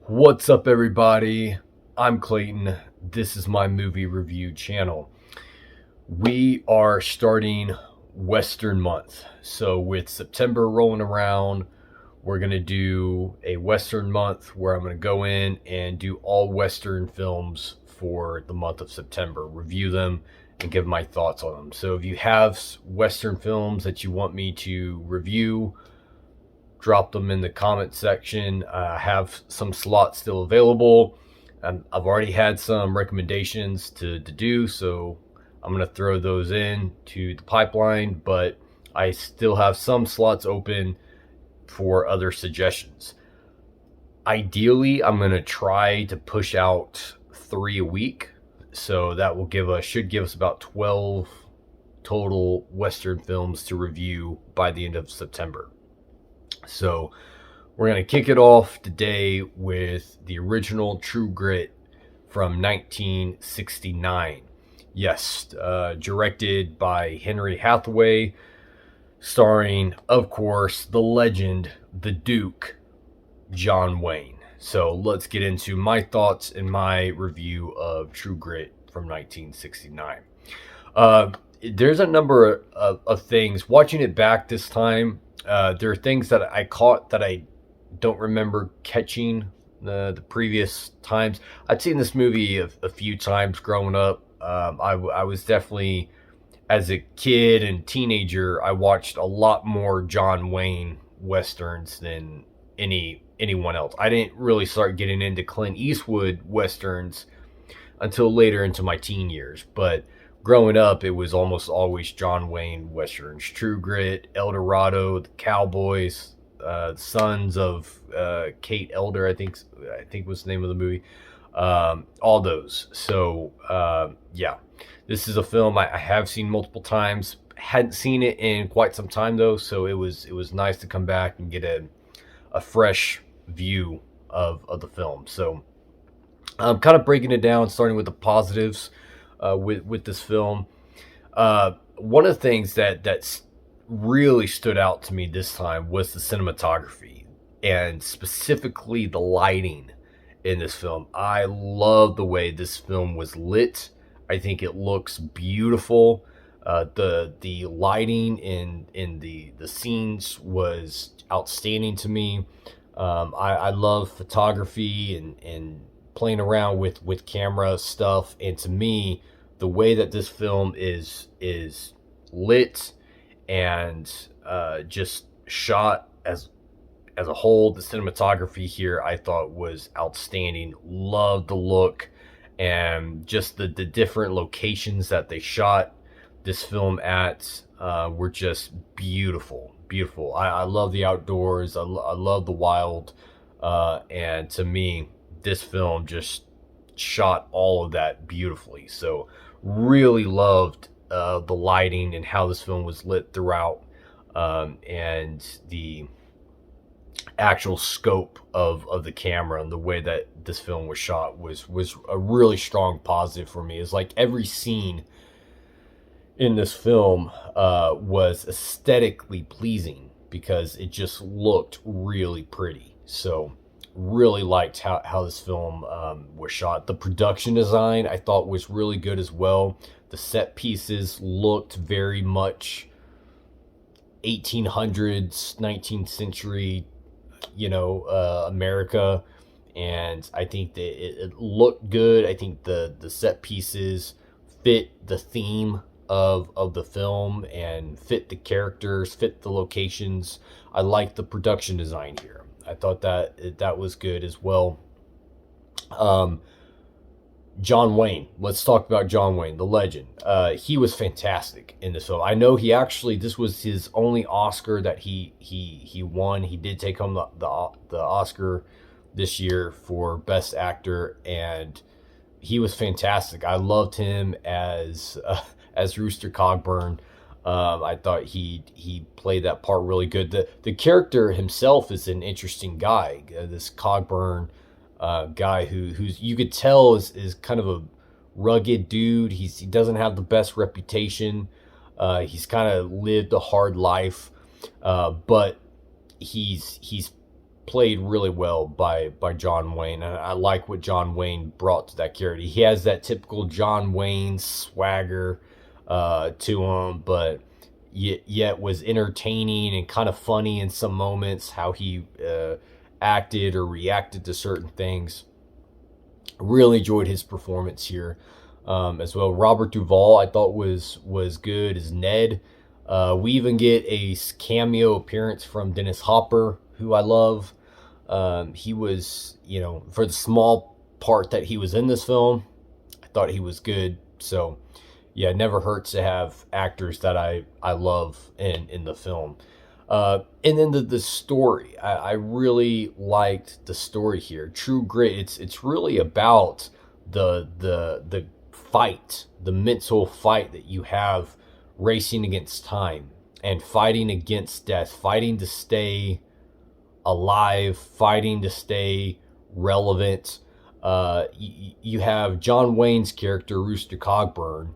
What's up, everybody? I'm Clayton. This is my movie review channel. We are starting Western month. So, with September rolling around, we're going to do a Western month where I'm going to go in and do all Western films for the month of September, review them, and give my thoughts on them. So, if you have Western films that you want me to review, drop them in the comment section. I have some slots still available. I've already had some recommendations to do, so I'm going to throw those in to the pipeline, but I still have some slots open for other suggestions. Ideally, I'm going to try to push out 3 a week, so that will should give us about 12 total Western films to review by the end of September. So we're going to kick it off today with the original True Grit from 1969. Yes, directed by Henry Hathaway, starring, of course, the legend, the Duke, John Wayne. So let's get into my thoughts and my review of True Grit from 1969. There's a number of things. Watching it back this time, there are things that I caught that I don't remember catching the previous times. I'd seen this movie a few times growing up. I was definitely, as a kid and teenager, I watched a lot more John Wayne westerns than anyone else. I didn't really start getting into Clint Eastwood westerns until later into my teen years, but growing up, it was almost always John Wayne westerns. True Grit, El Dorado, The Cowboys, Sons of Kate Elder, I think was the name of the movie. All those. So yeah, this is a film I have seen multiple times. Hadn't seen it in quite some time though, so it was nice to come back and get a fresh view of the film. So I'm kind of breaking it down, starting with the positives with this film. One of the things that's really stood out to me this time was the cinematography, and specifically the lighting in this film. I love the way this film was lit. I think it looks beautiful. The lighting in the scenes was outstanding to me. I love photography and playing around with camera stuff, and to me, the way that this film is lit and just shot as a whole, the cinematography here I thought was outstanding. Loved the look and just the different locations that they shot this film at were just beautiful. I love the outdoors. I love the wild, and to me, this film just shot all of that beautifully. So really loved the lighting and how this film was lit throughout, and the actual scope of the camera and the way that this film was shot was a really strong positive for me. It's like every scene in this film was aesthetically pleasing because it just looked really pretty. So really liked how this film was shot. The production design I thought was really good as well. The set pieces looked very much 1800s, 19th century, America, and I think that it looked good. I think the set pieces fit the theme of the film and fit the characters, fit the locations. I liked the production design here. I thought that was good as well. John Wayne. Let's talk about John Wayne, the legend. He was fantastic in this film. I know this was his only Oscar that he won. He did take home the Oscar this year for Best Actor, and he was fantastic. I loved him as Rooster Cogburn. I thought he played that part really good. The character himself is an interesting guy. This Cogburn guy who's you could tell is kind of a rugged dude. He doesn't have the best reputation. He's kind of lived a hard life, but he's played really well by John Wayne, and I like what John Wayne brought to that character. He has that typical John Wayne swagger to him, but yet was entertaining and kind of funny in some moments. How he acted or reacted to certain things. Really enjoyed his performance here as well. Robert Duvall, I thought was good as Ned. We even get a cameo appearance from Dennis Hopper, who I love. He was, for the small part that he was in this film, I thought he was good. So, yeah, it never hurts to have actors that I love in the film. And then the story, I really liked the story here. True Grit. It's really about the fight, the mental fight that you have racing against time and fighting against death, fighting to stay alive, fighting to stay relevant. You have John Wayne's character, Rooster Cogburn,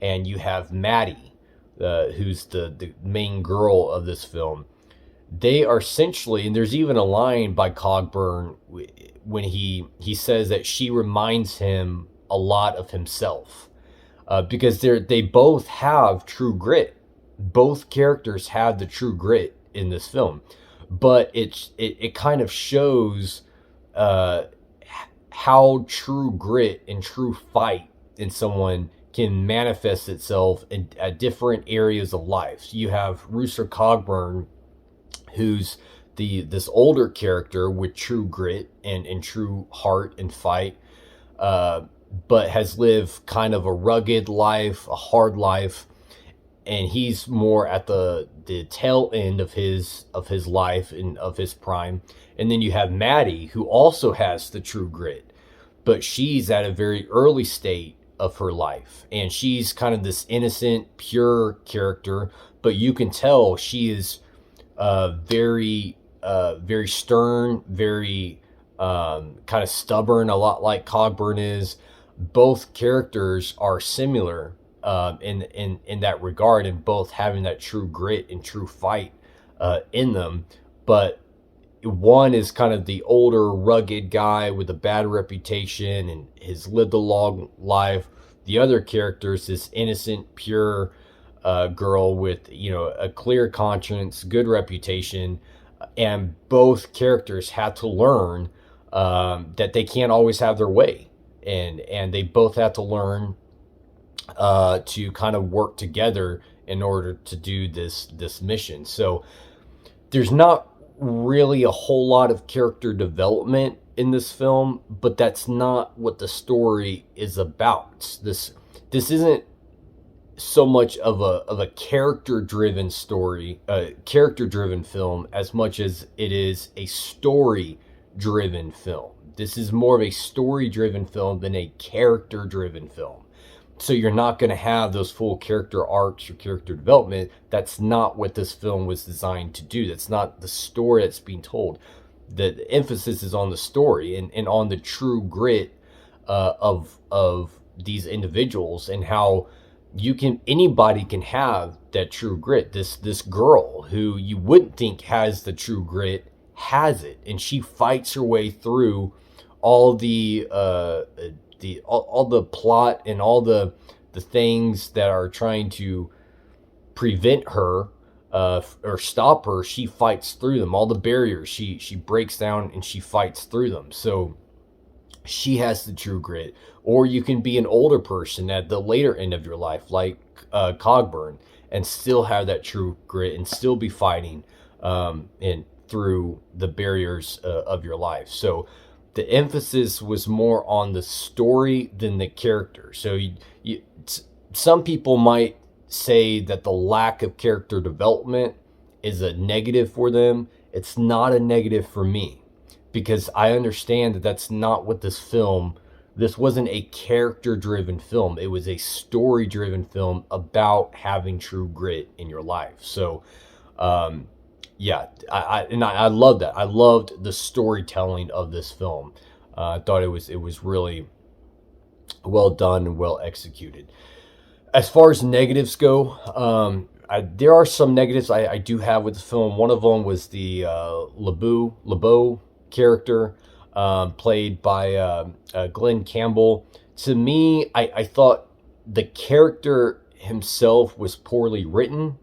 and you have Maddie, who's the main girl of this film. They are essentially, and there's even a line by Cogburn when he says that she reminds him a lot of himself, because they both have true grit. Both characters have the true grit in this film, but it kind of shows how true grit and true fight in someone can manifest itself in different areas of life. So you have Rooster Cogburn, who's this older character with true grit and true heart and fight, but has lived kind of a rugged life, a hard life, and he's more at the tail end of his life and of his prime. And then you have Maddie, who also has the true grit, but she's at a very early state of her life, and she's kind of this innocent, pure character, but you can tell she is very stern, very kind of stubborn, a lot like Cogburn is. Both characters are similar in that regard, and both having that true grit and true fight in them. But one is kind of the older, rugged guy with a bad reputation and has lived a long life. The other character is this innocent, pure girl with, a clear conscience, good reputation, and both characters have to learn that they can't always have their way, and they both have to learn to kind of work together in order to do this mission. So there's not really a whole lot of character development in this film, but that's not what the story is about. This isn't so much of a character driven story, character driven film, as much as it is a story driven film. This is more of a story driven film than a character driven film. So you're not going to have those full character arcs or character development. That's not what this film was designed to do. That's not the story that's being told. The emphasis is on the story and on the true grit of these individuals, and how anybody can have that true grit. This girl who you wouldn't think has the true grit has it, and she fights her way through all the plot and all the things that are trying to prevent her or stop her. She fights through them. All the barriers, she breaks down and she fights through them. So she has the true grit. Or you can be an older person at the later end of your life, like Cogburn, and still have that true grit and still be fighting and through the barriers of your life. So the emphasis was more on the story than the character. So some people might say that the lack of character development is a negative for them. It's not a negative for me, because I understand that that's not what this wasn't a character driven film. It was a story driven film about having true grit in your life. So yeah, I love that. I loved the storytelling of this film. I thought it was really well done and well executed. As far as negatives go, there are some negatives I do have with the film. One of them was the LeBeau character, played by Glenn Campbell. To me, I thought the character himself was poorly written,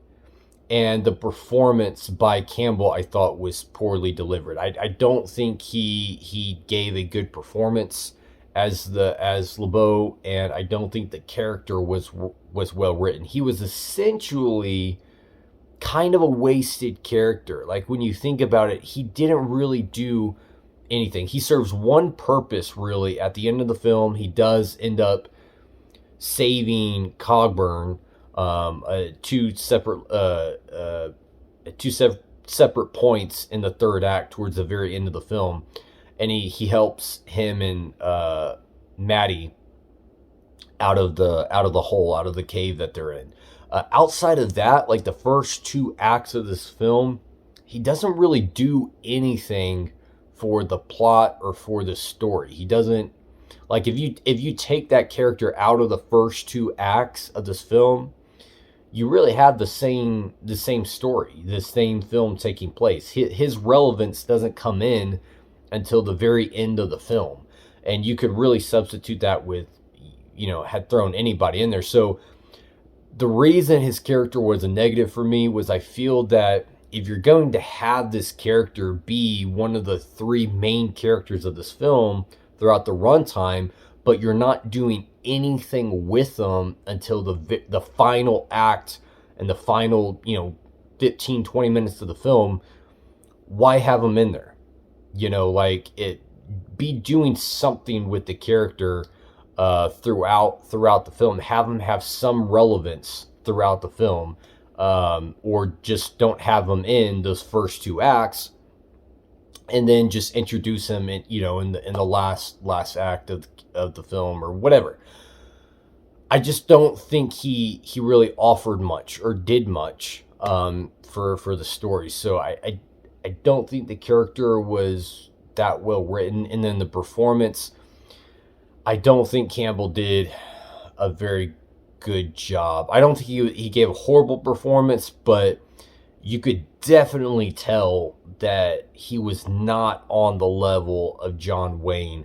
and the performance by Campbell I thought was poorly delivered. I don't think he gave a good performance as LeBeau, and I don't think the character was well written. He was essentially kind of a wasted character. Like, when you think about it, he didn't really do anything. He serves one purpose really at the end of the film. He does end up saving Cogburn, two separate points in the third act towards the very end of the film, and he helps him and Maddie out of the hole, out of the cave that they're in. Outside of that, like the first two acts of this film, he doesn't really do anything for the plot or for the story. He doesn't, like, if you take that character out of the first two acts of this film, you really have the same story, the same film taking place. His relevance doesn't come in until the very end of the film, and you could really substitute that with, had thrown anybody in there. So the reason his character was a negative for me was, I feel that if you're going to have this character be one of the three main characters of this film throughout the runtime, but you're not doing anything with them until the final act and the final 15-20 minutes of the film, why have them in there? Be doing something with the character throughout the film. Have them have some relevance throughout the film, or just don't have them in those first two acts, and then just introduce him in the last act of the film or whatever. I just don't think he really offered much or did much for the story. So I don't think the character was that well written, and then the performance, I don't think Campbell did a very good job. I don't think he gave a horrible performance, but you could definitely tell that he was not on the level of John Wayne,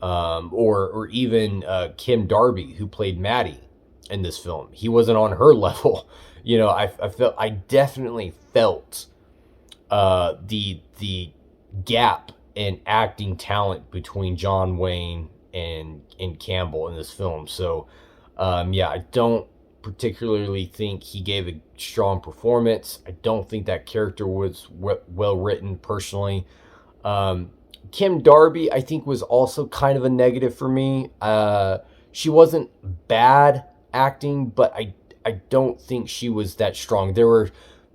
or even Kim Darby, who played Maddie in this film. He wasn't on her level. I definitely felt the gap in acting talent between John Wayne and Campbell in this film. So I don't particularly think he gave a strong performance. I don't think that character was well written personally. Kim Darby, I think, was also kind of a negative for me. She wasn't bad acting, but I don't think she was that strong. There were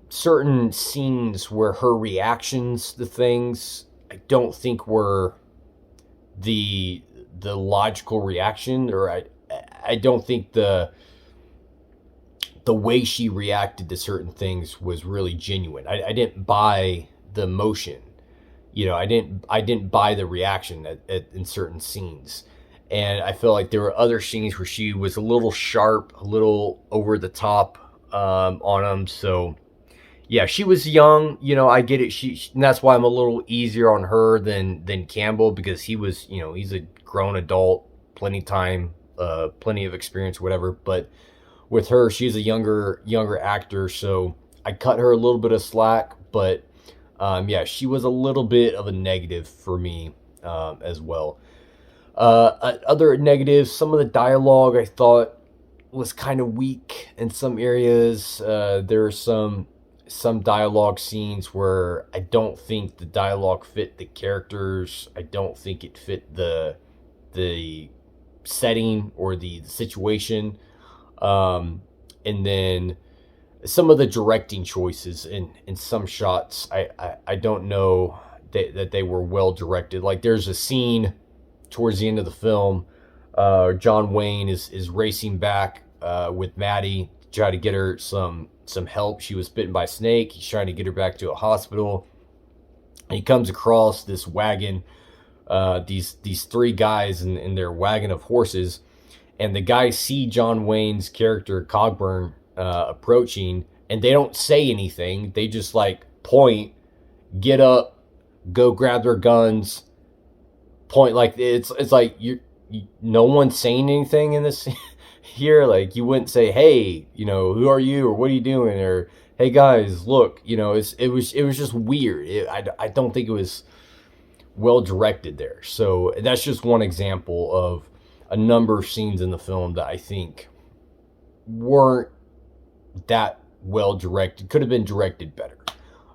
certain scenes where her reactions to things, I don't think were the logical reaction, or I don't think the way she reacted to certain things was really genuine. I didn't buy the emotion. I didn't buy the reaction in certain scenes. And I feel like there were other scenes where she was a little sharp, a little over the top on them. So yeah, she was young. I get it. And that's why I'm a little easier on her than Campbell, because he was, he's a grown adult, plenty of experience, whatever. But with her, she's a younger actor, so I cut her a little bit of slack. But she was a little bit of a negative for me as well. Other negatives, some of the dialogue I thought was kind of weak in some areas. There are some dialogue scenes where I don't think the dialogue fit the characters. I don't think it fit the setting or the situation. And then some of the directing choices in some shots, I don't know that they were well directed. Like, there's a scene towards the end of the film, John Wayne is racing back with Maddie to try to get her some help. She was bitten by a snake. He's trying to get her back to a hospital. And he comes across this wagon, these three guys in their wagon of horses, and the guys see John Wayne's character Cogburn approaching, and they don't say anything. They just like point, get up, go grab their guns, point. Like it's like no one's saying anything in this here. Like you wouldn't say, hey, who are you, or what are you doing, or hey guys, look, it was just weird. I don't think it was well directed there. So that's just one example of a number of scenes in the film that I think weren't that well directed. Could have been directed better.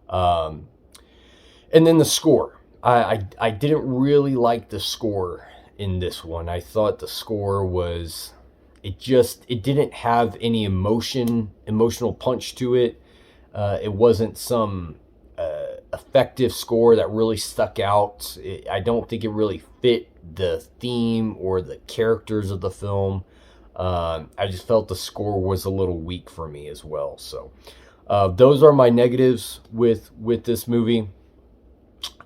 And then the score. I didn't really like the score in this one. I thought the score was, it didn't have any emotional punch to it. It wasn't some effective score that really stuck out. I don't think it really fit the theme or the characters of the film. I just felt the score was a little weak for me as well. So those are my negatives with this movie.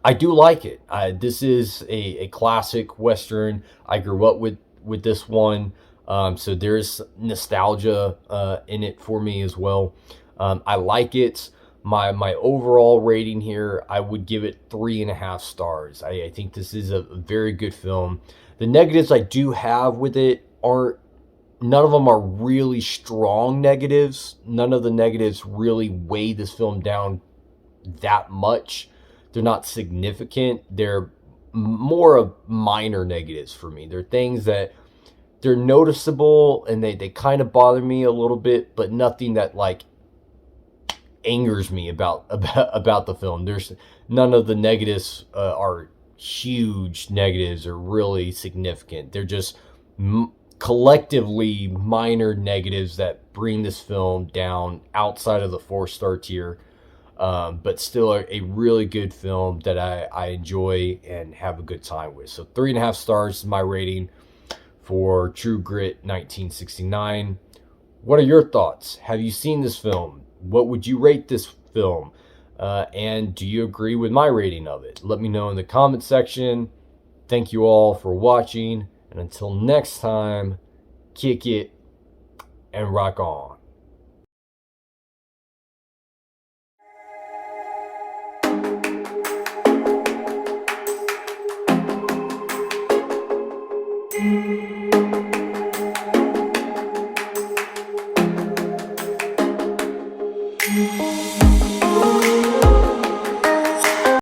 I do like it. This is a classic Western. I grew up with this one. So there's nostalgia in it for me as well. I like it. My overall rating here, I would give it 3.5 stars. I think this is a very good film. The negatives I do have with it none of them are really strong negatives. None of the negatives really weigh this film down that much. They're not significant. They're more of minor negatives for me. They're things that they're noticeable and they kind of bother me a little bit, but nothing that like angers me about the film. There's none of the negatives are huge negatives or really significant. They're just collectively minor negatives that bring this film down outside of the 4-star tier. But still a really good film that I enjoy and have a good time with. So 3.5 stars is my rating for True Grit 1969. What are your thoughts? Have you seen this film? What would you rate this film? And do you agree with my rating of it? Let me know in the comment section. Thank you all for watching. And until next time, kick it and rock on.